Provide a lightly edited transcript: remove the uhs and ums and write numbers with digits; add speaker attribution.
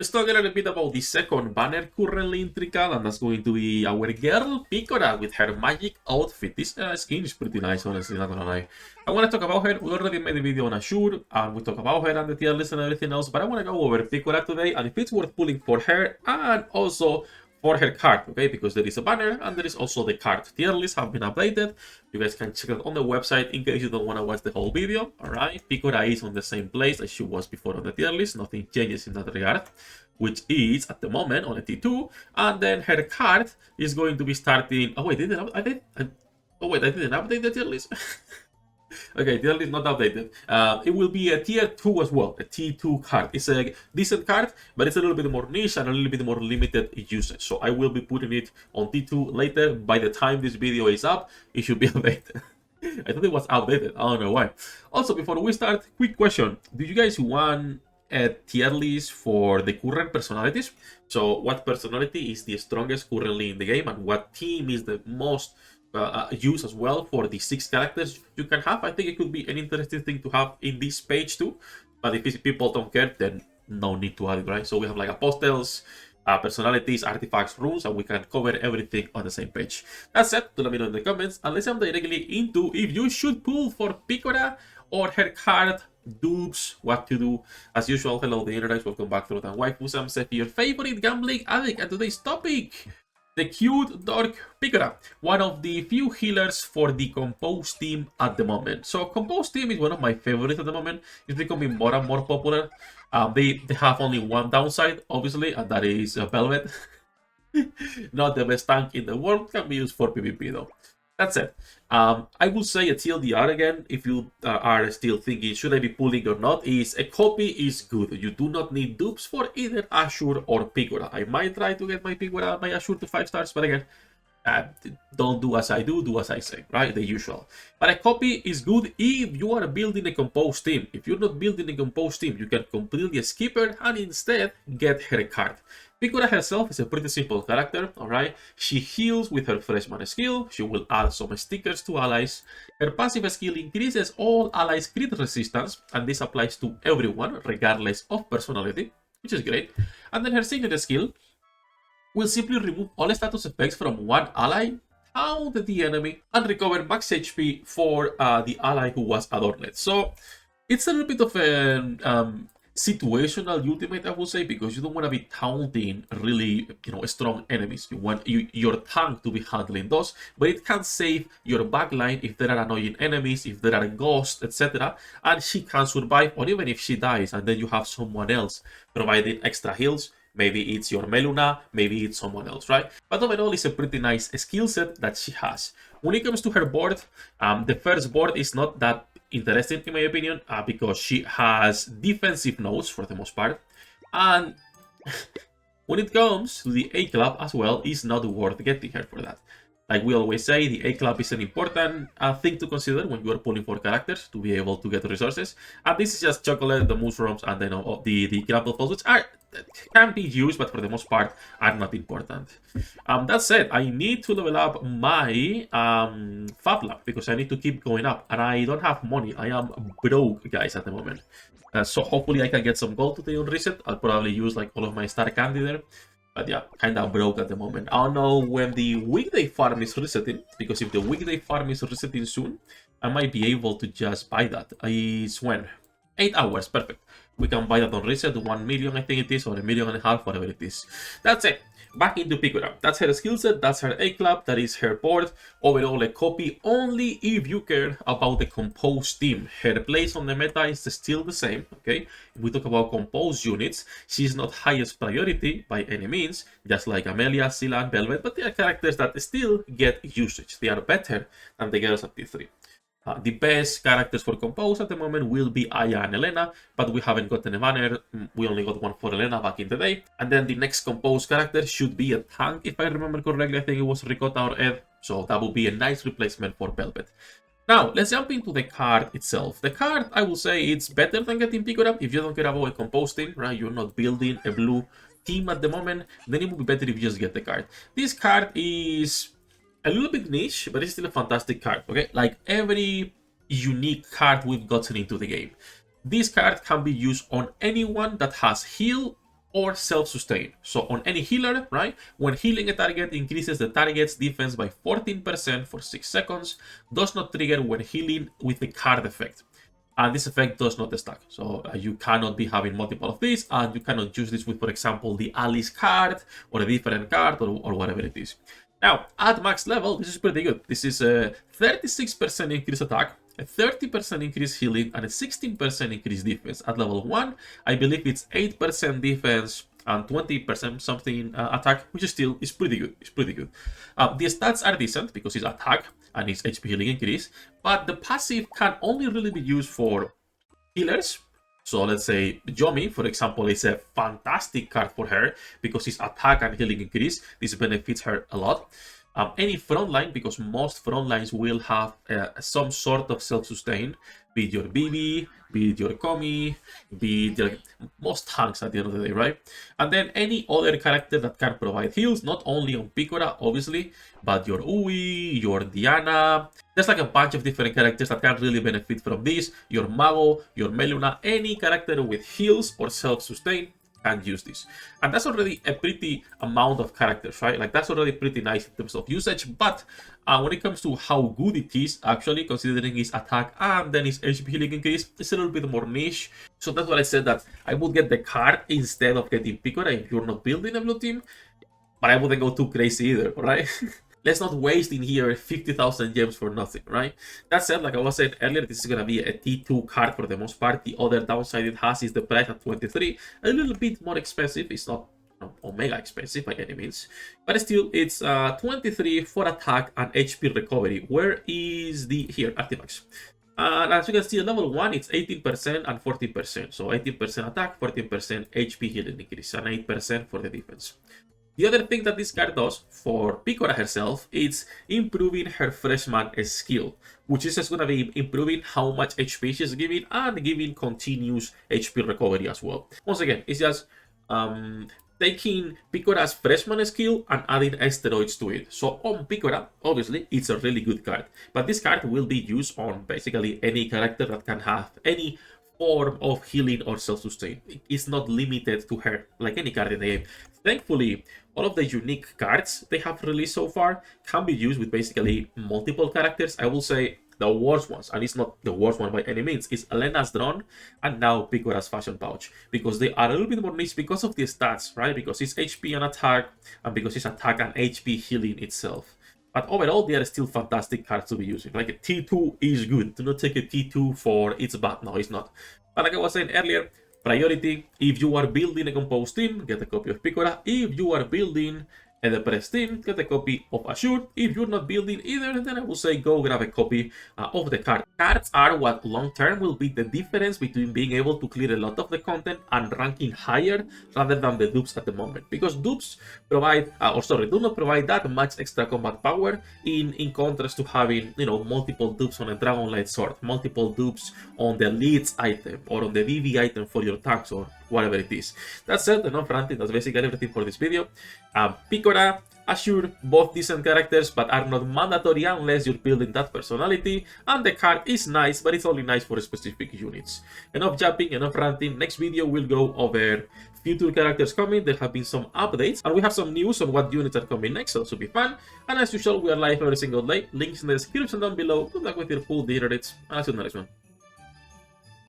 Speaker 1: Let's talk a little bit about the second banner currently in Trickcal, and that's going to be our girl Picora with her magic outfit. This skin is pretty nice, honestly, not gonna lie. I want to talk about her. We already made a video on Ashur, and we talk about her and the tier list and everything else, but I want to go over Picora today, and if it's worth pulling for her, and also for her card, okay? Because there is a banner, and there is also the card. Tier lists have been updated. You guys can check it on the website in case you don't want to watch the whole video, alright? Picora is on the same place as she was before on the tier list. Nothing changes in that regard, which is at the moment on a T2, and then her card is going to be starting. Oh wait, I didn't update the tier list. Okay, tier list not updated. It will be a tier 2 as well, a T2 card. It's a decent card, but it's a little bit more niche and a little bit more limited usage. So I will be putting it on T2 later. By the time this video is up, it should be updated. I thought it was outdated. I don't know why. Also, before we start, quick question. Do you guys want a tier list for the current personalities? So what personality is the strongest currently in the game, and what team is the most used as well for the 6 characters you can have? I think it could be an interesting thing to have in this page too, but if people don't care, then no need to add it, right? So we have like apostles, personalities, artifacts, runes, and we can cover everything on the same page. That's it. Let me know in the comments, and let's jump directly into if you should pull for Picora or her card, dupes, what to do. As usual, hello the internet, welcome back to Waifus. I'm Sefhi, your favorite gambling addict, and today's topic, the cute dark Picora, one of the few healers for the Compose team at the moment. So Compose team is one of my favorites at the moment. It's becoming more and more popular. They have only one downside, obviously, and that is Velvet. Not the best tank in the world, can be used for PvP though. That's it. I will say a TLDR again, if you are still thinking, should I be pulling or not, is a copy is good. You do not need dupes for either Ashur or Picora. I might try to get my Picora, my Ashur to 5 stars, but again, don't do as I do as I say, right? The usual. But a copy is good if you are building a Compose team. If you're not building a Compose team, you can completely skip her and instead get her card. Picora herself is a pretty simple character, alright? She heals with her freshman skill, she will add some stickers to allies. Her passive skill increases all allies' crit resistance, and this applies to everyone, regardless of personality, which is great. And then her signature skill will simply remove all status effects from one ally, taunt the enemy, and recover max HP for the ally who was adorned. So it's a little bit of a situational ultimate, I would say, because you don't want to be taunting really, strong enemies. You want your tank to be handling those, but it can save your backline if there are annoying enemies, if there are ghosts, etc. And she can survive, or even if she dies, and then you have someone else providing extra heals. Maybe it's your Meluna, maybe it's someone else, right? But overall, it's a pretty nice skill set that she has. When it comes to her board, the first board is not that interesting in my opinion, because she has defensive nodes for the most part, and when it comes to the A club as well, it's not worth getting her for that. Like we always say, the A club is an important thing to consider when you are pulling for characters to be able to get resources. And this is just chocolate, the mushrooms, and then the grapple falls, which can be used, but for the most part are not important. That said, I need to level up my Fab Lab because I need to keep going up, and I don't have money. I am broke, guys, at the moment. So hopefully I can get some gold today on reset. I'll probably use like all of my star candy there. But yeah, kind of broke at the moment. I don't know when the weekday farm is resetting, because if the weekday farm is resetting soon, I might be able to just buy that. It's when? 8 hours, perfect. We can buy that on reset, 1 million I think it is, or 1.5 million, whatever it is. That's it. Back into Picora. That's her skill set, that's her A club, that is her board. Overall a copy only if you care about the Compose team. Her place on the meta is still the same, okay? If we talk about Compose units, she's not highest priority by any means, just like Amelia, Scylla, and Velvet, but they are characters that still get usage. They are better than the girls at T3. The best characters for Compose at the moment will be Aya and Elena, but we haven't gotten a banner. We only got one for Elena back in the day. And then the next Compose character should be a tank, if I remember correctly. I think it was Ricotta or Ed, so that would be a nice replacement for Velvet. Now, let's jump into the card itself. The card, I will say, it's better than getting Picora. If you don't care about a Compose team, right, you're not building a blue team at the moment, then it would be better if you just get the card. This card is a little bit niche, but it's still a fantastic card, okay? Like every unique card we've gotten into the game. This card can be used on anyone that has heal or self-sustain. So on any healer, right, when healing a target increases the target's defense by 14% for 6 seconds, does not trigger when healing with a card effect. And this effect does not stack. So you cannot be having multiple of these, and you cannot use this with, for example, the Alice card or a different card or whatever it is. Now, at max level, this is pretty good. This is a 36% increase attack, a 30% increase healing, and a 16% increase defense. At level 1, I believe it's 8% defense and 20% something attack, which is still is pretty good. It's pretty good. The stats are decent because it's attack and its HP healing increase, but the passive can only really be used for healers. So let's say Yomi, for example, is a fantastic card for her because its attack and healing increase. This benefits her a lot. Any frontline, because most frontlines will have some sort of self-sustain, be it your Bibi, be it your Komi, be it your most tanks at the end of the day, right? And then any other character that can provide heals, not only on Picora, obviously, but your Ui, your Diana. There's like a bunch of different characters that can really benefit from this. Your Mago, your Meluna, any character with heals or self-sustain can use this. And that's already a pretty amount of characters, right? Like that's already pretty nice in terms of usage, but when it comes to how good it is, actually, considering its attack and then its HP healing increase, it's a little bit more niche. So that's what I said, that I would get the card instead of getting Picora if you're not building a blue team, but I wouldn't go too crazy either, right? Let's not waste in here 50,000 gems for nothing, right? That said, like I was saying earlier, this is going to be a T2 card for the most part. The other downside it has is the price at 23. A little bit more expensive. It's not omega expensive by any means. But still, it's 23 for attack and HP recovery. Where is the... Here, artifacts. And as you can see, at level 1, it's 18% and 14%. So 18% attack, 14% HP healing increase, and 8% for the defense. The other thing that this card does for Picora herself is improving her freshman skill, which is just going to be improving how much HP she's giving and giving continuous HP recovery as well. Once again, it's just taking Picora's freshman skill and adding steroids to it. So on Picora, obviously, it's a really good card, but this card will be used on basically any character that can have any form of healing or self-sustain. It's not limited to her, like any card in the game. Thankfully, all of the unique cards they have released so far can be used with basically multiple characters. I will say the worst ones, and it's not the worst one by any means, is Elena's Drone and now Picora's Fashion Pouch, because they are a little bit more niche because of the stats, right? Because it's HP and attack, and because it's attack and HP healing itself. But overall, they are still fantastic cards to be using. Like a T2 is good. Do not take a T2 for it's bad. No, it's not. But like I was saying earlier, priority, if you are building a composed team, get a copy of Picora. If you are building a depressed team, get a copy of Assure. If you're not building either, then I will say go grab a copy of the card. Cards are what long-term will be the difference between being able to clear a lot of the content and ranking higher rather than the dupes at the moment. Because dupes provide, do not provide that much extra combat power in contrast to having, you know, multiple dupes on a Dragonlight sword, multiple dupes on the leads item or on the VV item for your tanks or whatever it is. That said, enough ranting, that's basically everything for this video. Picora, Assure, both decent characters, but are not mandatory unless you're building that personality, and the card is nice, but it's only nice for specific units. Enough jumping, enough ranting. Next video we'll go over future characters coming. There have been some updates, and we have some news on what units are coming next, so this will be fun. And as usual, we are live every single day. Links in the description down below. Good luck with your full data rates, and I'll see you in the next one.